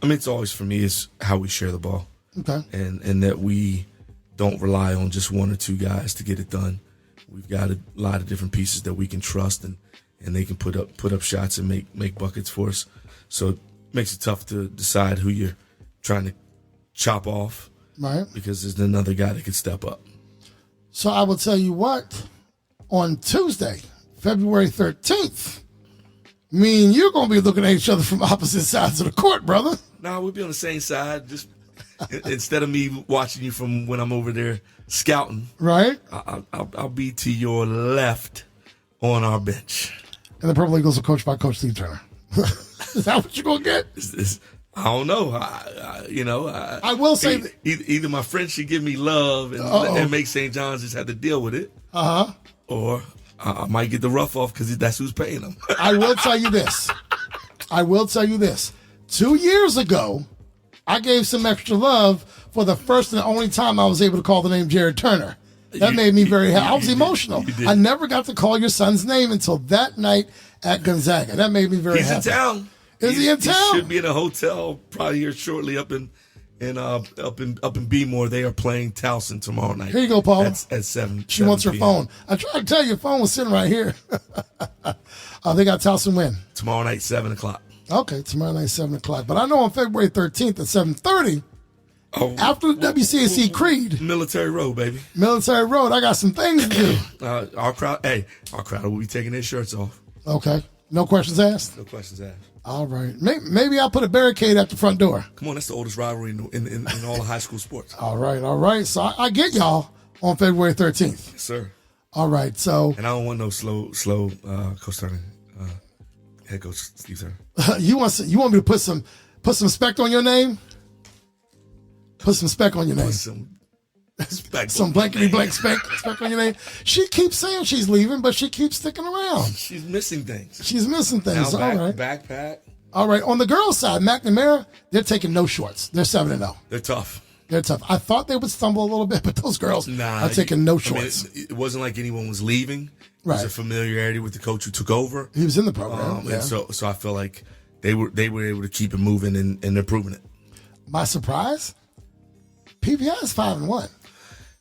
It's always for me is how we share the ball. Okay. And that we don't rely on just 1 or 2 guys to get it done. We've got a lot of different pieces that we can trust and they can put up shots and make buckets for us. So it makes it tough to decide who you're trying to chop off. Right. Because there's another guy that could step up. So I will tell you what, on Tuesday, February 13th, me and you're going to be looking at each other from opposite sides of the court, brother. No, we'll be on the same side. Just instead of me watching you from when I'm over there scouting, right? I'll be to your left on our bench. And the Purple Eagles are coached by Coach Steve Turner. Is that what you're going to get? I don't know. I will say that either my friend should give me love and make St. John's just have to deal with it, or I might get the rough off because that's who's paying them. I will tell you this. 2 years ago, I gave some extra love for the first and only time I was able to call the name Jared Turner. That made me very happy. I was emotional. I never got to call your son's name until that night at Gonzaga. That made me very happy. He's in town. Is he in town? He should be in a hotel probably here shortly up in B-more. They are playing Towson tomorrow night. Here you go, Paul. At 7. She wants her phone. I tried to tell you, your phone was sitting right here. They got Towson when? Tomorrow night, 7 o'clock. Okay, tomorrow night, 7 o'clock. But I know on February 13th at 7:30, after the WCAC Creed. Military Road, baby. Military Road. I got some things to do. Our crowd will be taking their shirts off. Okay. No questions asked? No questions asked. All right. Maybe I'll put a barricade at the front door. Come on, that's the oldest rivalry in all of high school sports. All right. So I get y'all on February 13th. Yes, sir. All right, so. And I don't want no slow Coach Turner, head coach Steve Turner. You want me to put some spec on your name? Put some spec on your name. Some blankety blank spec on your name. She keeps saying she's leaving, but she keeps sticking around. She's missing things. Now all right. Backpack. All right. On the girls' side, McNamara, they're taking no shorts. They're 7-0. They're tough. I thought they would stumble a little bit, but those girls are taking no shorts. It wasn't like anyone was leaving. Right. It was a familiarity with the coach who took over. He was in the program. And so I feel like they were able to keep it moving, and they're proving it. My surprise, PPI is 5-1.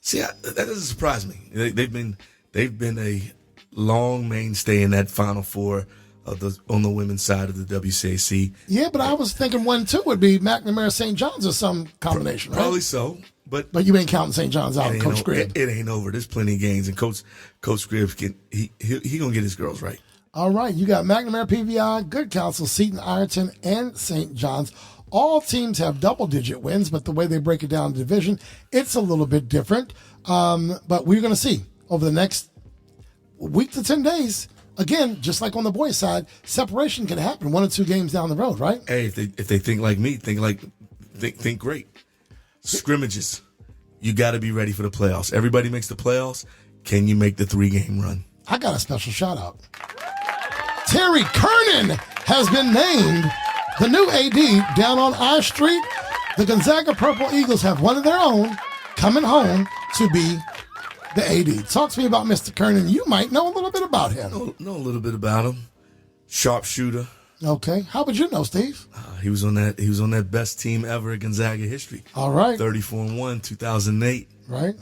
See, that doesn't surprise me. They've been a long mainstay in that Final Four on the women's side of the WCAC. Yeah, but I was thinking 1-2 would be McNamara St. John's or some combination, right? Probably so, but you ain't counting St. John's out, Coach Scribb. It ain't over. There's plenty of games, and Coach Scribb he gonna get his girls right. All right, you got McNamara, PVI, Good Counsel, Seton, Ironton, and St. John's. All teams have double-digit wins, but the way they break it down in the division, it's a little bit different. But we're going to see over the next week to 10 days. Again, just like on the boys' side, separation can happen 1 or 2 games down the road, right? Hey, if they think like me, think great. Scrimmages, you got to be ready for the playoffs. Everybody makes the playoffs. Can you make the 3-game run? I got a special shout-out. Terry Kernan has been named the new AD down on I Street. The Gonzaga Purple Eagles have one of their own coming home to be the AD. Talk to me about Mr. Kernan. You might know a little bit about him. Know a little bit about him. Sharpshooter. Okay. How would you know, Steve? He was on that best team ever in Gonzaga history. All right. 34-1, 2008. Right.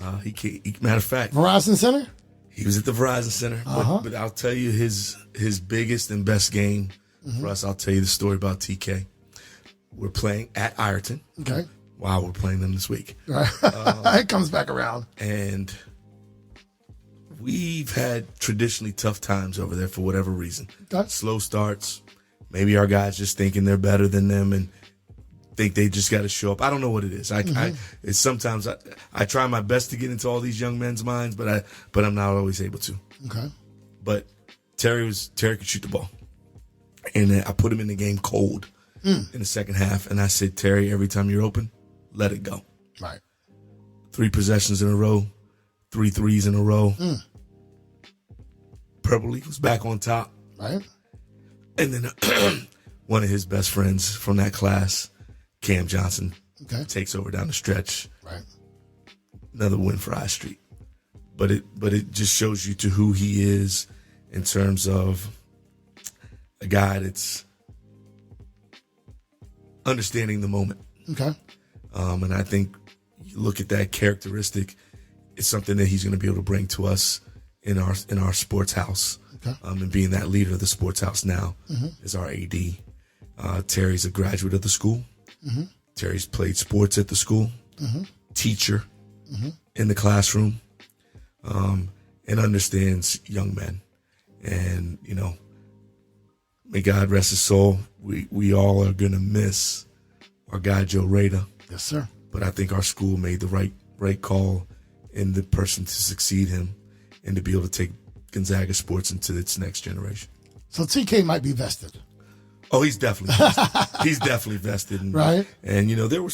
Matter of fact, Verizon Center. He was at the Verizon Center. But I'll tell you his biggest and best game. For us, I'll tell you the story about TK. We're playing at Ironton. Okay. Wow, we're playing them this week. Right. It comes back around. And we've had traditionally tough times over there for whatever reason. Okay. Slow starts. Maybe our guys just thinking they're better than them and think they just got to show up. I don't know what it is. It's sometimes I try my best to get into all these young men's minds, but I'm not always able to. Okay. But Terry could shoot the ball. And I put him in the game cold in the second half. And I said, Terry, every time you're open, let it go. Right. 3 possessions in a row, 3 threes in a row. Purple Eagles back on top. Right. And then one of his best friends from that class, Cam Johnson, takes over down the stretch. Right. Another win for I Street. But it just shows you to who he is in terms of a guy that's understanding the moment. Okay. And I think you look at that characteristic, it's something that he's going to be able to bring to us in our sports house. Okay. And being that leader of the sports house now is our AD. Terry's a graduate of the school. Terry's played sports at the school. Teacher in the classroom. and understands young men. And, may God rest his soul. We all are going to miss our guy, Joe Rader. Yes, sir. But I think our school made the right call in the person to succeed him and to be able to take Gonzaga sports into its next generation. So TK might be vested. Oh, he's definitely vested. He's definitely vested. And, right. And, there were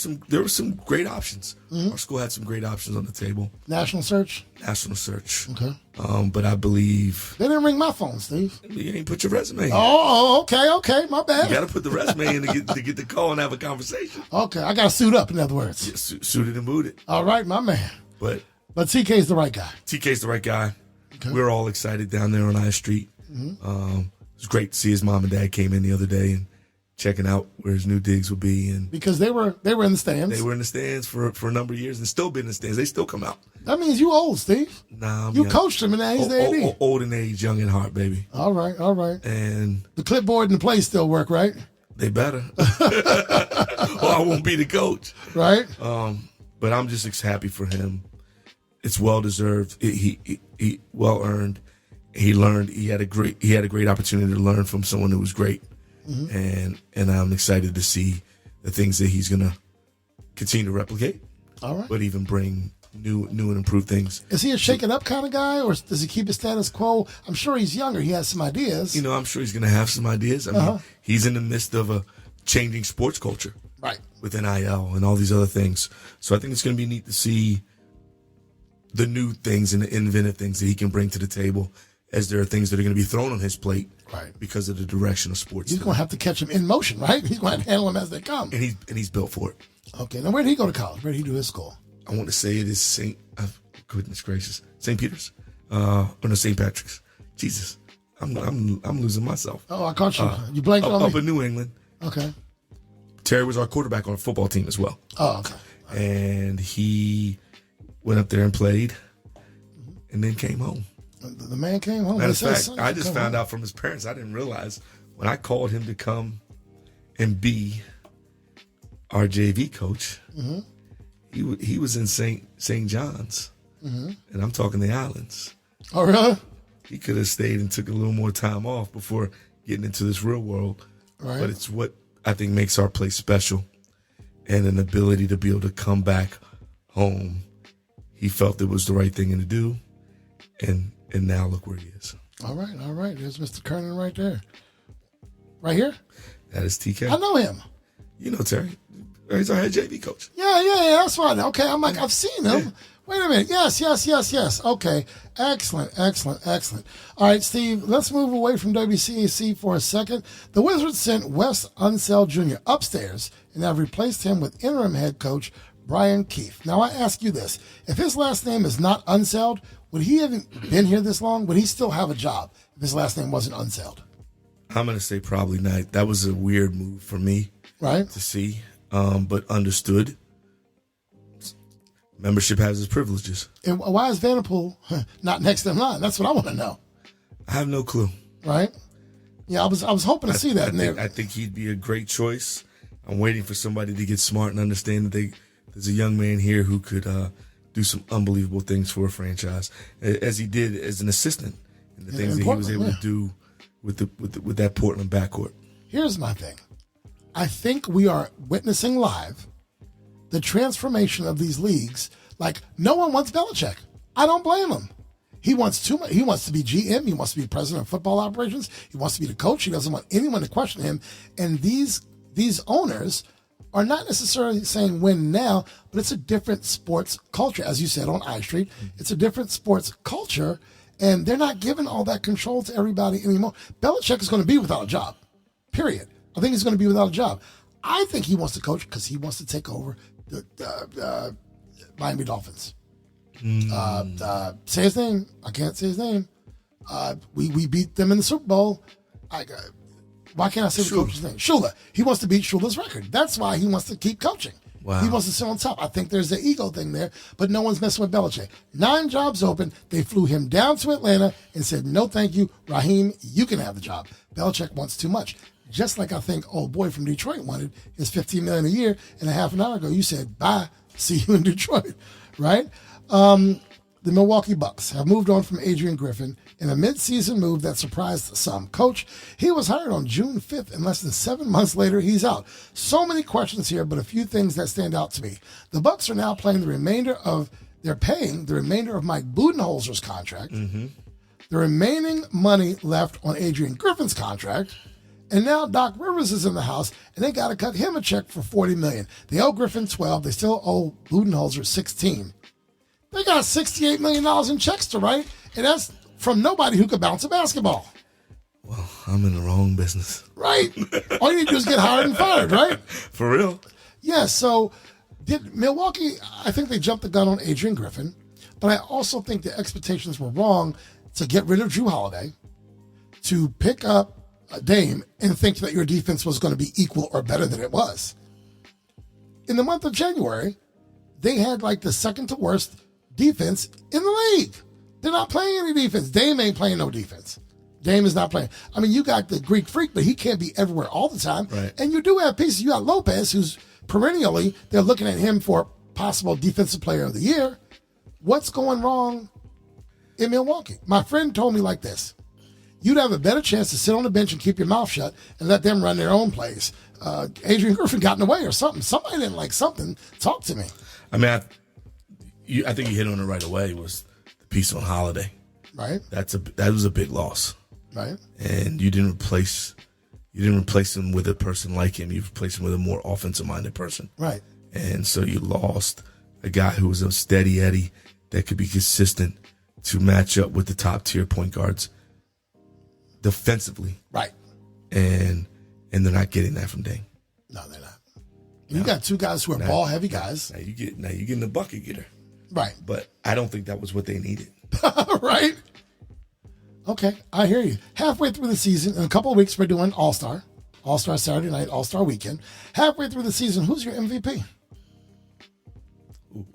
some great options. Mm-hmm. Our school had some great options on the table. National search? National search. Okay. But I believe... They didn't ring my phone, Steve. You ain't put your resume in. Oh, okay. My bad. You got to put the resume in to get the call and have a conversation. Okay. I got to suit up, in other words. Yeah, suited and booted. All right, my man. But TK's the right guy. TK's the right guy. Okay. We're all excited down there on I Street. Mm-hmm. It was great to see his mom and dad came in the other day and checking out where his new digs would be, and because they were in the stands. They were in the stands for a number of years and still been in the stands. They still come out. That means you old, Steve. Nah, you coached him in the AD. Old in age, young in heart, baby. All right. And the clipboard and the play still work, right? They better. Or I won't be the coach, right? But I'm just happy for him. It's well deserved. He well earned. He learned. He had a great opportunity to learn from someone who was great. Mm-hmm. And I'm excited to see the things that he's gonna continue to replicate. All right. But even bring new and improved things. Is he a shake it up kind of guy, or does he keep his status quo? I'm sure he's younger. He has some ideas. I'm sure he's gonna have some ideas. I mean, he's in the midst of a changing sports culture, right? With NIL and all these other things. So I think it's gonna be neat to see the new things and the inventive things that he can bring to the table, as there are things that are going to be thrown on his plate, right? Because of the direction of sports. He's going to have to catch them in motion, right? He's going to handle them as they come. And he's built for it. Okay. Now, where did he go to college? Where did he do his school? I want to say it is St. Peter's, or no, St. Patrick's. Jesus, I'm losing myself. Oh, I caught you. You blanked on me. Up in New England. Okay. Terry was our quarterback on our football team as well. Oh, okay. Right. And he went up there and played, and then came home. The man came home. Matter of fact, I just found out from his parents. I didn't realize when I called him to come and be our JV coach. Mm-hmm. He was in St. John's, and I'm talking the islands. Oh, really? He could have stayed and took a little more time off before getting into this real world. Right. But it's what I think makes our place special, and an ability to be able to come back home. He felt it was the right thing to do, and now look where he is. All right. There's Mr. Kernan right there. Right here? That is TK. I know him. You know Terry. He's our head JV coach. Yeah, that's fine. Okay, I'm like, I've seen him. Yeah. Wait a minute. Yes. Okay. Excellent. All right, Steve, let's move away from WCAC for a second. The Wizards sent Wes Unseld Jr. upstairs and have replaced him with interim head coach Brian Keefe. Now, I ask you this. If his last name is not Unseld, would he have been here this long? Would he still have a job if his last name wasn't Unseld? I'm going to say probably not. That was a weird move for me to see, but understood. Membership has its privileges. And why is Vanderpool not next in line? That's what I want to know. I have no clue. Right? Yeah, I was hoping to see that in there. I think he'd be a great choice. I'm waiting for somebody to get smart and understand that there's a young man here who could do some unbelievable things for a franchise, as he did as an assistant, and the things that he was able to do with that Portland backcourt. Here's my thing. I think we are witnessing live the transformation of these leagues. Like, no one wants Belichick. I don't blame him. He wants too much. He wants to be GM. He wants to be president of football operations. He wants to be the coach. He doesn't want anyone to question him. And these owners are not necessarily saying win now, but it's a different sports culture. As you said on I Street, it's a different sports culture, and they're not giving all that control to everybody anymore. Belichick is going to be without a job, period. I think he's going to be without a job. I think he wants to coach because he wants to take over the Miami Dolphins. Say his name. I can't say his name. We beat them in the Super Bowl. Why can't I say the coach's name? Shula. He wants to beat Shula's record. That's why he wants to keep coaching. Wow. He wants to sit on top. I think there's an ego thing there, but no one's messing with Belichick. 9 jobs open. They flew him down to Atlanta and said, no, thank you. Raheem, you can have the job. Belichick wants too much. Just like I think old boy from Detroit wanted his $15 million a year, and a half an hour ago you said, bye, see you in Detroit, right? the Milwaukee Bucks have moved on from Adrian Griffin in a midseason move that surprised some. Coach, he was hired on June 5th, and less than 7 months later, he's out. So many questions here, but a few things that stand out to me. The Bucks are now paying the remainder of Mike Budenholzer's contract, the remaining money left on Adrian Griffin's contract, and now Doc Rivers is in the house, and they got to cut him a check for $40 million. They owe Griffin $12. They still owe Budenholzer $16. They got $68 million in checks to write, and that's from nobody who could bounce a basketball. Well, I'm in the wrong business. Right. All you need to do is get hired and fired, right? For real? Yeah, so did Milwaukee, I think they jumped the gun on Adrian Griffin, but I also think the expectations were wrong to get rid of Drew Holiday, to pick up Dame and think that your defense was going to be equal or better than it was. In the month of January, they had like the second to worst defense in the league. They're not playing any defense. Dame ain't playing no defense. Dame is not playing. I mean, you got the Greek Freak, but he can't be everywhere all the time. Right. And you do have pieces. You got Lopez, who's perennially, they're looking at him for possible defensive player of the year. What's going wrong in Milwaukee? My friend told me like this. You'd have a better chance to sit on the bench and keep your mouth shut and let them run their own plays. Adrian Griffin got in the way or something. Somebody didn't like something. Talk to me. I mean, I think you hit on it right away. Was the piece on Holiday, right? That was a big loss, right? And you didn't replace him with a person like him. You replaced him with a more offensive minded person, right? And so you lost a guy who was a steady Eddie that could be consistent to match up with the top tier point guards defensively, right? And they're not getting that from Dame. No, they're not. You got two guys who are ball heavy guys. Now you getting the bucket getter. Right. But I don't think that was what they needed. Right. Okay, I hear you. Halfway through the season, in a couple of weeks, we're doing All-Star Saturday night, All-Star weekend. Halfway through the season, who's your MVP? Ooh,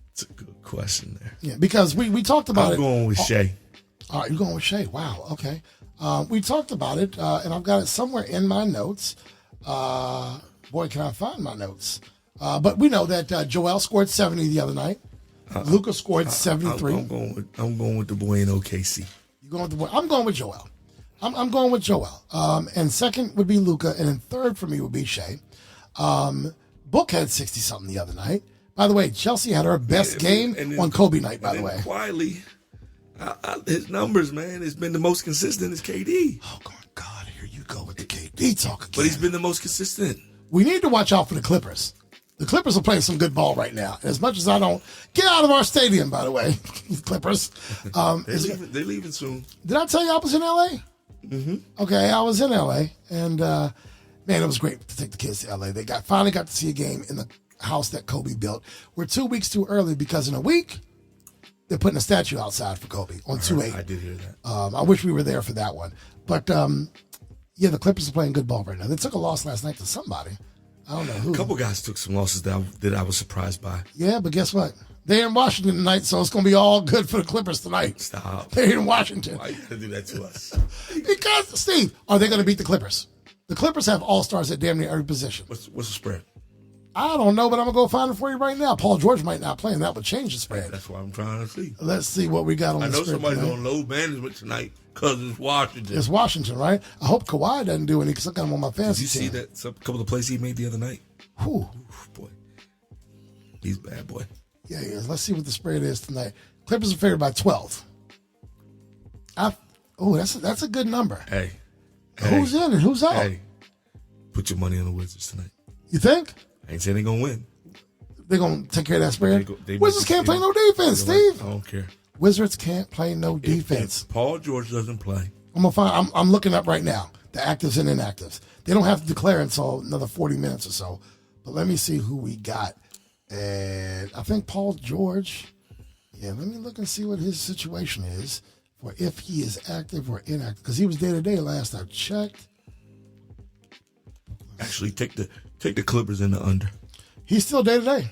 that's a good question there. Yeah, because we talked about I'm going with Shea. All right, you're going with Shea. Wow, okay. We talked about it, and I've got it somewhere in my notes. Boy, can I find my notes. But we know that Joel scored 70 the other night. Luka scored 73. I'm going with the boy in OKC. You going with the boy? I'm going with Joel. I'm going with Joel. And second would be Luka, and then third for me would be Shea. Book had 60-something the other night. By the way, Chelsea had her best game on Kobe night, by the way. Quietly, his numbers, man, has been the most consistent is KD. Oh, God, here you go with the KD talk again. But he's been the most consistent. We need to watch out for the Clippers. The Clippers are playing some good ball right now. As much as I don't get out of our stadium, by the way, Clippers. They're leaving soon. Did I tell you I was in L.A.? Mm-hmm. Okay, I was in L.A. and man, it was great to take the kids to L.A. They finally got to see a game in the house that Kobe built. We're 2 weeks too early because in a week they're putting a statue outside for Kobe on 2/8. I did hear that. I wish we were there for that one, but yeah, the Clippers are playing good ball right now. They took a loss last night to somebody. I don't know who. A couple guys took some losses that I was surprised by. Yeah, but guess what? They're in Washington tonight, so it's going to be all good for the Clippers tonight. Stop. They're in Washington. Why you got to do that to us? Because, Steve, are they going to beat the Clippers? The Clippers have all-stars at damn near every position. What's the spread? I don't know, but I'm going to go find it for you right now. Paul George might not play, and that would change the spread. That's what I'm trying to see. Let's see what we got on the spread. I know somebody's on load management tonight because it's Washington. It's Washington, right? I hope Kawhi doesn't do any because I got him on my fantasy team. Did you see that couple of plays he made the other night? Whew. Boy. He's a bad boy. Yeah, he is. Let's see what the spread is tonight. Clippers are favored by 12. That's a good number. Hey. Who's in and who's out? Hey. Put your money on the Wizards tonight. You think? I ain't saying they're going to win. They're going to take care of that spread? Wizards can't play no defense, Steve. I don't care. Wizards can't play no defense. If Paul George doesn't play. I'm looking up right now, the actives and inactives. They don't have to declare until another 40 minutes or so. But let me see who we got. And I think Paul George. Yeah, let me look and see what his situation is for if he is active or inactive. Because he was day-to-day last I checked. Actually, take the Clippers in the under. He's still day-to-day.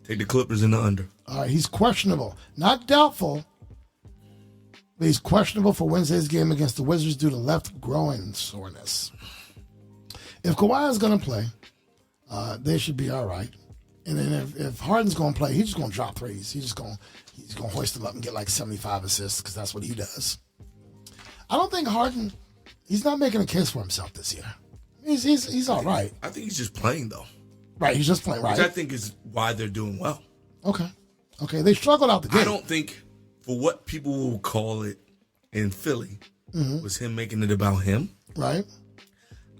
Take the Clippers in the under. All right, he's questionable. Not doubtful, but he's questionable for Wednesday's game against the Wizards due to left groin soreness. If Kawhi is going to play, they should be all right. And then if Harden's going to play, he's just going to drop threes. He's going to hoist them up and get like 75 assists because that's what he does. I don't think Harden, he's not making a case for himself this year. He's all right. I think he's just playing, though. Right, he's just playing, right? Which I think is why they're doing well. Okay, they struggled out the gate. I don't think, for what people will call it in Philly, was him making it about him. Right.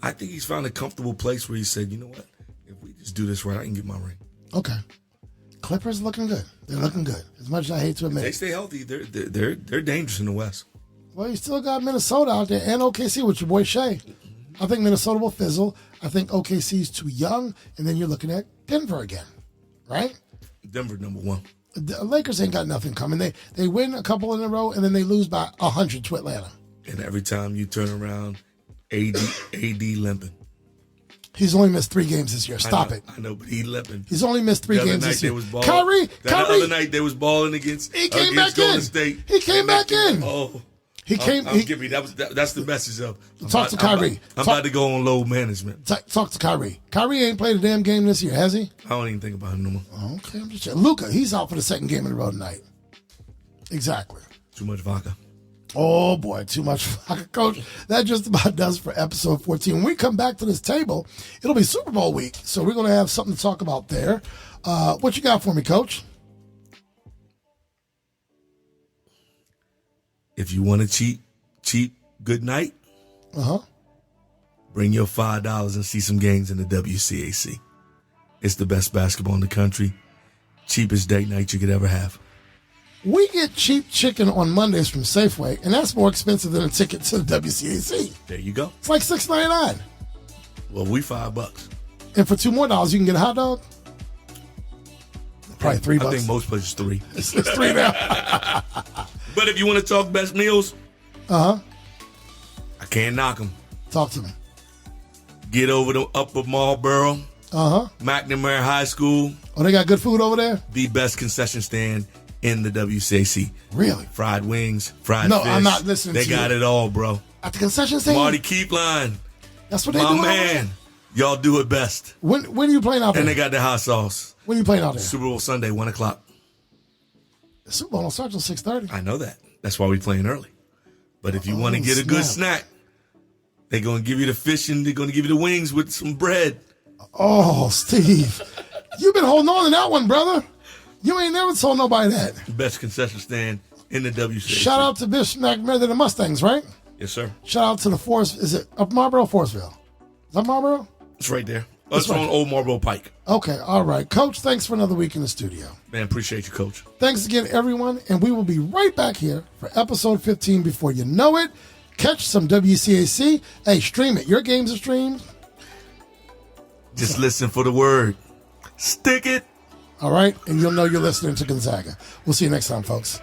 I think he's found a comfortable place where he said, you know what? If we just do this right, I can get my ring. Okay. Clippers looking good. They're looking good. As much as I hate to admit They it. stay healthy. They're dangerous in the West. Well, you still got Minnesota out there and OKC with your boy Shea. I think Minnesota will fizzle. I think OKC's too young. And then you're looking at Denver again. Right? Denver number one. The Lakers ain't got nothing coming. They win a couple in a row and then they lose by 100 to Atlanta. And every time you turn around, AD limping. He's only missed 3 games this year. Stop it. I know, but he limping. He's only missed 3 games this year. Kyrie. The other night they was balling against. He came back Golden in. State. He came back in. Oh, he came. That's the message of. Talk to Kyrie. I'm about to go on load management. Talk to Kyrie. Kyrie ain't played a damn game this year, has he? I don't even think about him no more. Okay, I'm just checking. Luka, he's out for the second game in a row tonight. Exactly. Too much vodka. Oh, boy, too much vodka. Coach, that just about does for episode 14. When we come back to this table, it'll be Super Bowl week, so we're going to have something to talk about there. What you got for me, Coach? If you want a cheap good night, bring your $5 and see some games in the WCAC. It's the best basketball in the country. Cheapest date night you could ever have. We get cheap chicken on Mondays from Safeway, and that's more expensive than a ticket to the WCAC. There you go. It's like $6.99. Well, we $5. And for $2 more, you can get a hot dog? Probably $3. I think most places $3. It's $3 now. But if you want to talk best meals, I can't knock them. Talk to me. Get over to Upper Marlboro, McNamara High School. Oh, they got good food over there? The best concession stand in the WCAC. Really? Fried wings, fried no, fish. No, I'm not listening to you. They got it all, bro. At the concession stand? Marty Keepline. That's what they do. My man. Y'all do it best. When are you playing out there? And they got the hot sauce. When are you playing out there? Super Bowl Sunday, 1 o'clock. The Super Bowl don't start till 6:30. I know that. That's why we playing early. But if you want to get a good snack, they're going to give you the fish and they're going to give you the wings with some bread. Oh, Steve. You've been holding on to that one, brother. You ain't never told nobody that. Best concession stand in the WCAC. Shout out to Bishop McMurray, the Mustangs, right? Yes, sir. Shout out to the Forest. Is it up Marlboro or Forestville? Is that Marlboro? It's right there. It's right on Old Marlboro Pike. Okay, all right. Coach, thanks for another week in the studio. Man, appreciate you, Coach. Thanks again, everyone. And we will be right back here for episode 15 before you know it. Catch some WCAC. Hey, stream it. Your games are streamed. Just listen for the word. Stick it. All right, and you'll know you're listening to Gonzaga. We'll see you next time, folks.